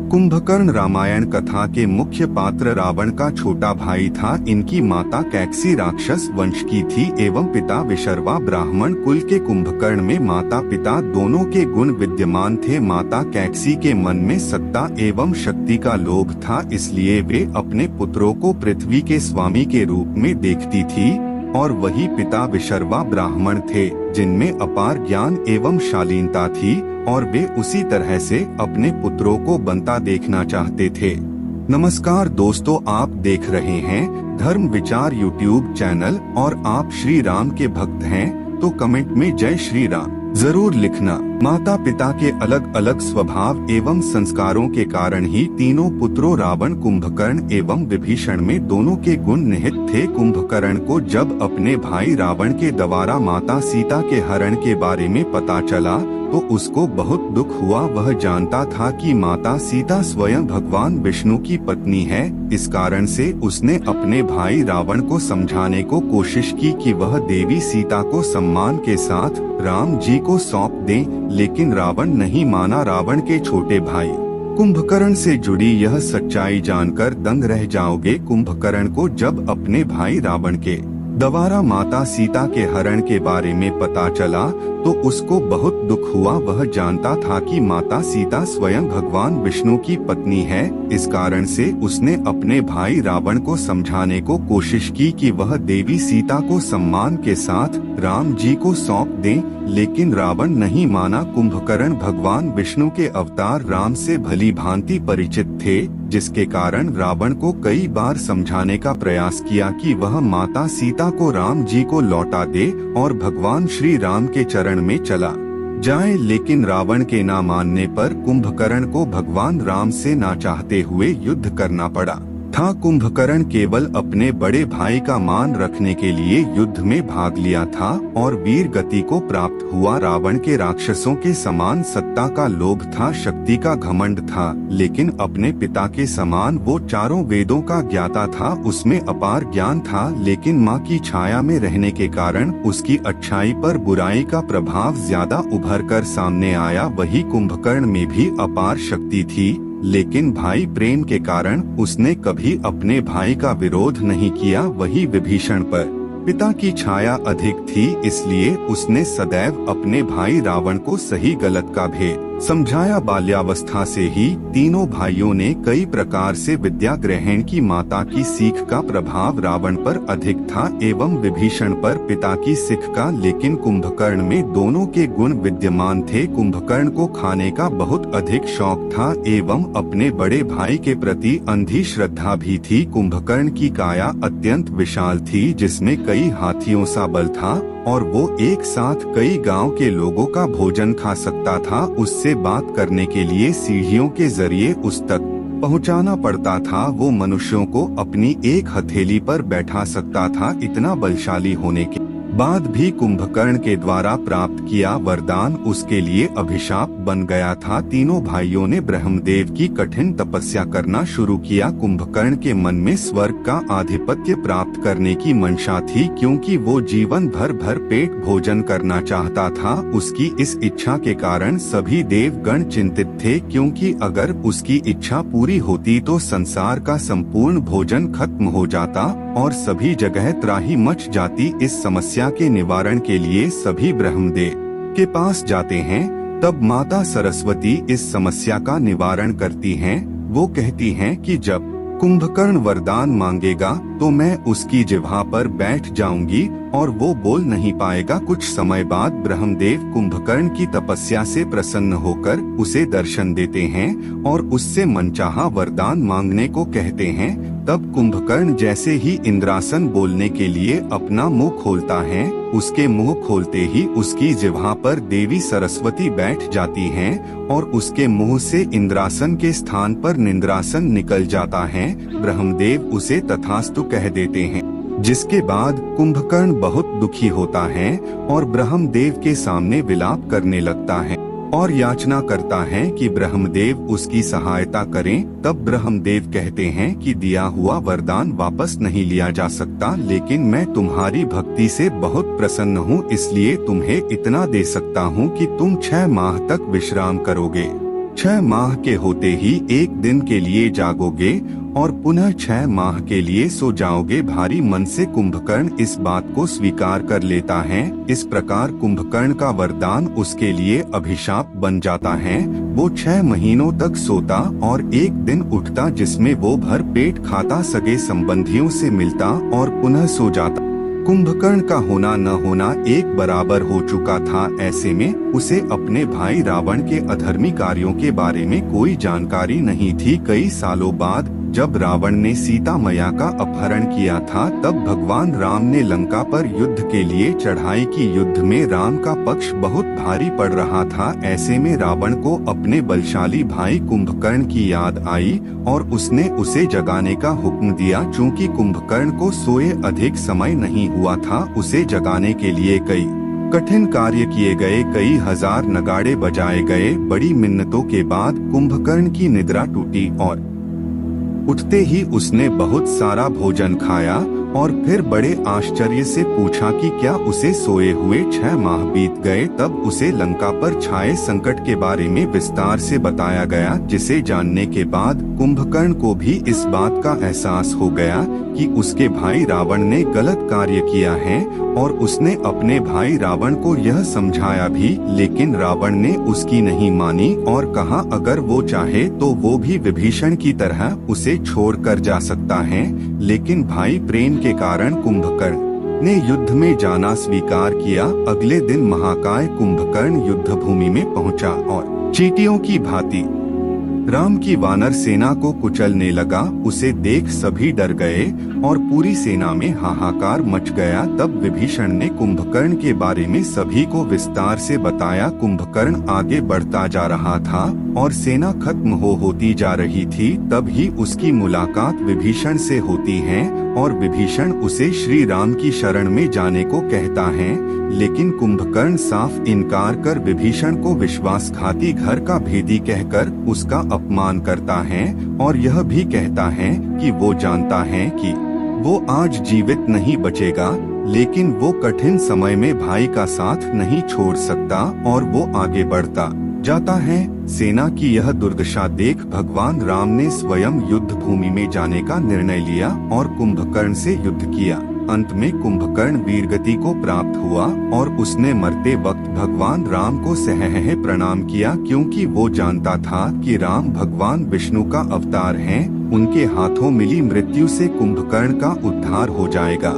कुंभकर्ण रामायण कथा के मुख्य पात्र रावण का छोटा भाई था। इनकी माता कैकसी राक्षस वंश की थी एवं पिता विशर्वा ब्राह्मण कुल के। कुंभकर्ण में माता पिता दोनों के गुण विद्यमान थे। माता कैकसी के मन में सत्ता एवं शक्ति का लोभ था, इसलिए वे अपने पुत्रों को पृथ्वी के स्वामी के रूप में देखती थी, और वही पिता विशर्वा ब्राह्मण थे जिनमें अपार ज्ञान एवं शालीनता थी, और वे उसी तरह से अपने पुत्रों को बनता देखना चाहते थे। नमस्कार दोस्तों, आप देख रहे हैं धर्म विचार यूट्यूब चैनल, और आप श्री राम के भक्त हैं तो कमेंट में जय श्री राम जरूर लिखना। माता पिता के अलग अलग स्वभाव एवं संस्कारों के कारण ही तीनों पुत्रों रावण, कुंभकर्ण एवं विभीषण में दोनों के गुण निहित थे। कुंभकर्ण को जब अपने भाई रावण के द्वारा माता सीता के हरण के बारे में पता चला तो उसको बहुत दुख हुआ। वह जानता था कि माता सीता स्वयं भगवान विष्णु की पत्नी है। इस कारण से उसने अपने भाई रावण को समझाने को कोशिश की कि वह देवी सीता को सम्मान के साथ राम जी को सौंप दें, लेकिन रावण नहीं माना। रावण के छोटे भाई कुंभकर्ण से जुड़ी यह सच्चाई जानकर दंग रह जाओगे। कुंभकर्ण को जब अपने भाई रावण के द्वारा माता सीता के हरण के बारे में पता चला तो उसको बहुत दुख हुआ। वह जानता था कि माता सीता स्वयं भगवान विष्णु की पत्नी है। इस कारण से उसने अपने भाई रावण को समझाने को कोशिश की कि वह देवी सीता को सम्मान के साथ राम जी को सौंप दें, लेकिन रावण नहीं माना। कुंभकर्ण भगवान विष्णु के अवतार राम से भली भांति परिचित थे, जिसके कारण रावण को कई बार समझाने का प्रयास किया कि वह माता सीता को राम जी को लौटा दे और भगवान श्री राम के चरण में चला जाए, लेकिन रावण के ना मानने पर कुंभकर्ण को भगवान राम से ना चाहते हुए युद्ध करना पड़ा था। कुंभकर्ण केवल अपने बड़े भाई का मान रखने के लिए युद्ध में भाग लिया था और वीर गति को प्राप्त हुआ। रावण के राक्षसों के समान सत्ता का लोभ था, शक्ति का घमंड था, लेकिन अपने पिता के समान वो चारों वेदों का ज्ञाता था। उसमें अपार ज्ञान था, लेकिन माँ की छाया में रहने के कारण उसकी अच्छाई पर बुराई का प्रभाव ज्यादा उभर कर सामने आया। वही कुंभकर्ण में भी अपार शक्ति थी, लेकिन भाई प्रेम के कारण उसने कभी अपने भाई का विरोध नहीं किया। वही विभीषण पर पिता की छाया अधिक थी, इसलिए उसने सदैव अपने भाई रावण को सही गलत का भेद समझाया। बाल्यावस्था से ही तीनों भाइयों ने कई प्रकार से विद्या ग्रहण की। माता की सीख का प्रभाव रावण पर अधिक था एवं विभीषण पर पिता की सीख का, लेकिन कुंभकर्ण में दोनों के गुण विद्यमान थे। कुंभकर्ण को खाने का बहुत अधिक शौक था एवं अपने बड़े भाई के प्रति अंधी श्रद्धा भी थी। कुंभकर्ण की काया अत्यंत विशाल थी, जिसमें कई हाथियों सा बल था, और वो एक साथ कई गांव के लोगों का भोजन खा सकता था। उससे बात करने के लिए सीढ़ियों के जरिए उस तक पहुंचाना पड़ता था। वो मनुष्यों को अपनी एक हथेली पर बैठा सकता था। इतना बलशाली होने के बाद भी कुंभकर्ण के द्वारा प्राप्त किया वरदान उसके लिए अभिशाप बन गया था। तीनों भाइयों ने ब्रह्मदेव की कठिन तपस्या करना शुरू किया। कुंभकर्ण के मन में स्वर्ग का आधिपत्य प्राप्त करने की मंशा थी, क्योंकि वो जीवन भर भर पेट भोजन करना चाहता था। उसकी इस इच्छा के कारण सभी देवगण चिंतित थे, क्योंकि अगर उसकी इच्छा पूरी होती तो संसार का संपूर्ण भोजन खत्म हो जाता और सभी जगह त्राही मच जाती। इस समस्या के निवारण के लिए सभी ब्रह्मदेव के पास जाते हैं। तब माता सरस्वती इस समस्या का निवारण करती हैं। वो कहती हैं कि जब कुंभकर्ण वरदान मांगेगा तो मैं उसकी जिह्वा पर बैठ जाऊंगी और वो बोल नहीं पाएगा। कुछ समय बाद ब्रह्मदेव कुंभकर्ण की तपस्या से प्रसन्न होकर उसे दर्शन देते हैं और उससे मनचाहा वरदान मांगने को कहते हैं। तब कुंभकर्ण जैसे ही इंद्रासन बोलने के लिए अपना मुंह खोलता है, उसके मुंह खोलते ही उसकी जिह्वा पर देवी सरस्वती बैठ जाती हैं और उसके मुंह से इंद्रासन के स्थान पर निंद्रासन निकल जाता है। ब्रह्मदेव उसे तथास्तु कह देते हैं, जिसके बाद कुंभकर्ण बहुत दुखी होता है और ब्रह्मदेव के सामने विलाप करने लगता है और याचना करता है कि ब्रह्मदेव उसकी सहायता करें। तब ब्रह्मदेव कहते हैं कि दिया हुआ वरदान वापस नहीं लिया जा सकता, लेकिन मैं तुम्हारी भक्ति से बहुत प्रसन्न हूँ, इसलिए तुम्हें इतना दे सकता हूँ कि तुम 6 माह तक विश्राम करोगे। 6 माह के होते ही एक दिन के लिए जागोगे और पुनः 6 माह के लिए सो जाओगे। भारी मन से कुंभकर्ण इस बात को स्वीकार कर लेता है। इस प्रकार कुंभकर्ण का वरदान उसके लिए अभिशाप बन जाता है। वो 6 महीनों तक सोता और एक दिन उठता जिसमें वो भर पेट खाता, सगे संबंधियों से मिलता और पुनः सो जाता। कुंभकर्ण का होना न होना एक बराबर हो चुका था। ऐसे में उसे अपने भाई रावण के अधर्मी कार्यों के बारे में कोई जानकारी नहीं थी। कई सालों बाद जब रावण ने सीता मैया का अपहरण किया था, तब भगवान राम ने लंका पर युद्ध के लिए चढ़ाई की। युद्ध में राम का पक्ष बहुत भारी पड़ रहा था। ऐसे में रावण को अपने बलशाली भाई कुंभकर्ण की याद आई और उसने उसे जगाने का हुक्म दिया। चूँकि कुंभकर्ण को सोए अधिक समय नहीं हुआ था, उसे जगाने के लिए कई कठिन कार्य किए गए, कई हजार नगाड़े बजाए गए। बड़ी मिन्नतों के बाद कुंभकर्ण की निद्रा टूटी और उठते ही उसने बहुत सारा भोजन खाया और फिर बड़े आश्चर्य से पूछा कि क्या उसे सोए हुए 6 माह बीत गए। तब उसे लंका पर छाए संकट के बारे में विस्तार से बताया गया, जिसे जानने के बाद कुंभकर्ण को भी इस बात का एहसास हो गया कि उसके भाई रावण ने गलत कार्य किया है और उसने अपने भाई रावण को यह समझाया भी, लेकिन रावण ने उसकी नहीं मानी और कहा अगर वो चाहे तो वो भी विभीषण की तरह उसे छोड़कर जा सकता है। लेकिन भाई प्रेम के कारण कुंभकर्ण ने युद्ध में जाना स्वीकार किया। अगले दिन महाकाय कुंभकर्ण युद्ध भूमि में पहुंचा और चींटियों की भांति राम की वानर सेना को कुचलने लगा। उसे देख सभी डर गए और पूरी सेना में हाहाकार मच गया। तब विभीषण ने कुंभकर्ण के बारे में सभी को विस्तार से बताया। कुंभकर्ण आगे बढ़ता जा रहा था और सेना खत्म होती जा रही थी। तब ही उसकी मुलाकात विभीषण से होती है और विभीषण उसे श्री राम की शरण में जाने को कहता है, लेकिन कुंभकर्ण साफ इनकार कर विभीषण को विश्वासघाती घर का भेदी कहकर उसका अपमान करता है और यह भी कहता है कि वो जानता है कि वो आज जीवित नहीं बचेगा, लेकिन वो कठिन समय में भाई का साथ नहीं छोड़ सकता और वो आगे बढ़ता जाता है। सेना की यह दुर्दशा देख भगवान राम ने स्वयं युद्ध भूमि में जाने का निर्णय लिया और कुंभकर्ण से युद्ध किया। अंत में कुंभकर्ण वीरगति को प्राप्त हुआ और उसने मरते वक्त भगवान राम को सहह प्रणाम किया, क्योंकि वो जानता था कि राम भगवान विष्णु का अवतार हैं। उनके हाथों मिली मृत्यु से कुंभकर्ण का उद्धार हो जाएगा।